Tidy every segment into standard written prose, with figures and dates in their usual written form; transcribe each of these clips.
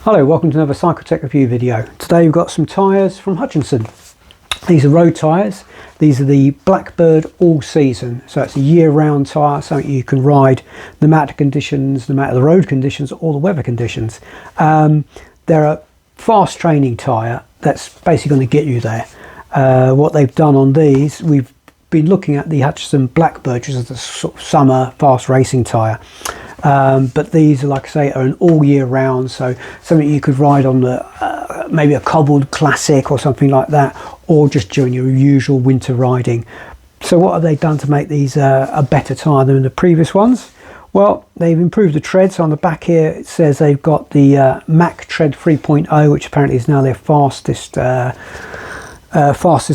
Hello, welcome to another Cycle Tech review video. Today we've got some tyres from Hutchinson. These are road tyres. These are the Blackbird All Season. So it's a year-round tyre, something you can ride no matter the conditions, no matter the road conditions or the weather conditions. They're a fast training tyre that's basically going to get you there. What they've done on these, we've been looking at the Hutchinson Blackbird, which is the sort of summer fast racing tyre. But these, like I say, are an all year round, so something you could ride on the maybe a cobbled classic or something like that, or just during your usual winter riding. So what have they done to make these a better tyre than the previous ones? Well, they've improved the tread. So on the back here it says they've got the Mach tread 3.0, which apparently is now their fastest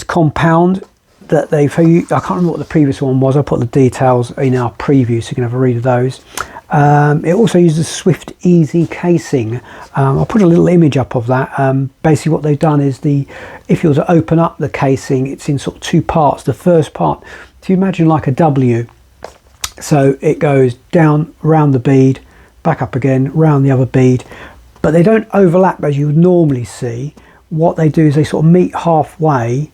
compound that they've used. I can't remember what the previous one was. I'll put the details in our preview so you can have a read of those. It also uses Swift Easy casing. I'll put a little image up of that. Basically what they've done is if you were to open up the casing, it's in sort of two parts. The first part, if you imagine like a W, so it goes down around the bead, back up again, round the other bead, but they don't overlap as you would normally see. What they do is they sort of meet halfway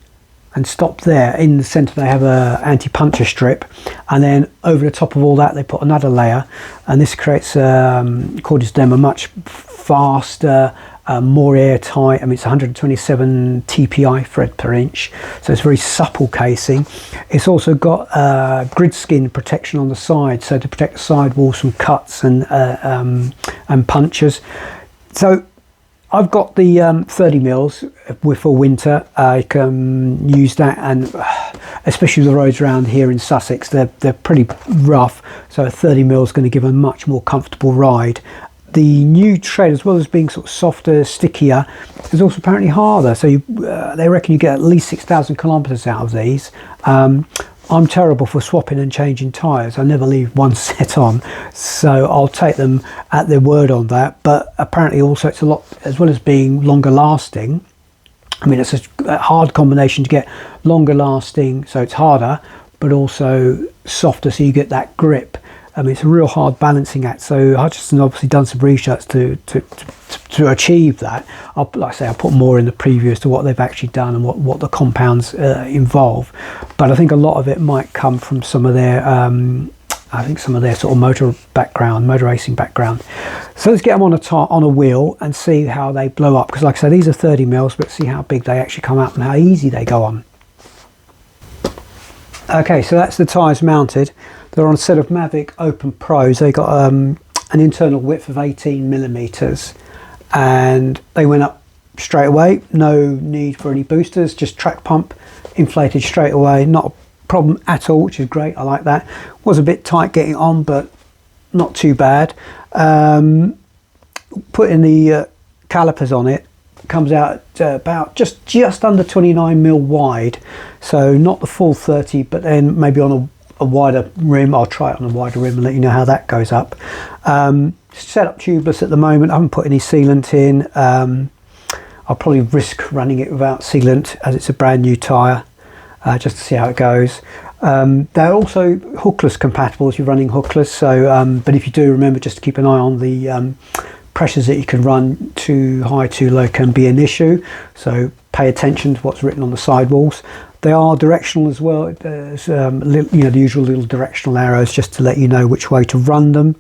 and stop there. In the center they have a anti-puncture strip, and then over the top of all that they put another layer, and this creates according to them a much faster, more airtight. I mean, it's 127 TPI thread per inch, so it's very supple casing. It's also got GridSkin protection on the side, so to protect the sidewalls from cuts and punctures. So I've got the 30 mils for winter. I can use that, and especially the roads around here in Sussex, they're pretty rough, so a 30 mils is going to give a much more comfortable ride. The new tread, as well as being sort of softer, stickier, is also apparently harder. So they reckon you get at least 6,000 kilometres out of these. I'm terrible for swapping and changing tyres. I never leave one set on, so I'll take them at their word on that. But apparently also it's a lot, as well as being longer lasting. I mean, it's a hard combination to get longer lasting, so it's harder, but also softer, so you get that grip. I mean, it's a real hard balancing act. So Hutchinson obviously done some research to achieve that. Like I say, I'll put more in the preview as to what they've actually done and what the compounds involve. But I think a lot of it might come from some of their, sort of motor racing background. So let's get them on a wheel and see how they blow up. Because like I say, these are 30 mils, but see how big they actually come out and how easy they go on. Okay, so that's the tyres mounted. They're on a set of Mavic Open Pros. They got an internal width of 18 millimeters, and they went up straight away. No need for any boosters, just track pump, inflated straight away. Not a problem at all, which is great. I like that. Was a bit tight getting on, but not too bad. Putting the calipers on it, comes out about just under 29 mil wide, so not the full 30, but then maybe on a wider rim. I'll try it on a wider rim and let you know how that goes up. Set up tubeless at the moment. I haven't put any sealant in. I'll probably risk running it without sealant as it's a brand new tyre, just to see how it goes. They're also hookless compatible if you're running hookless, so but if you do, remember just to keep an eye on the pressures that you can run. Too high, too low can be an issue, so pay attention to what's written on the sidewalls. They are directional as well. There's the usual little directional arrows just to let you know which way to run them.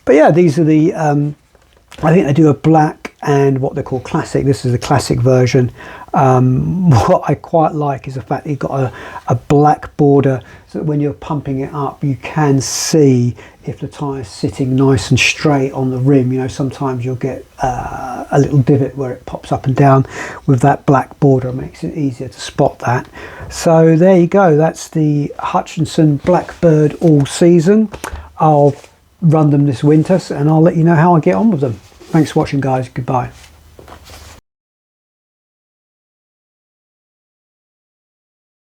But yeah, these are the I think they do a black and what they call classic. This is the classic version. What I quite like is the fact that you've got a black border, so that when you're pumping it up you can see if the tyre's sitting nice and straight on the rim. You know, sometimes you'll get a little divot where it pops up and down. With that black border, it makes it easier to spot that. So there you go, that's the Hutchinson Blackbird All Season. I'll run them this winter and I'll let you know how I get on with them. Thanks for watching, guys. Goodbye.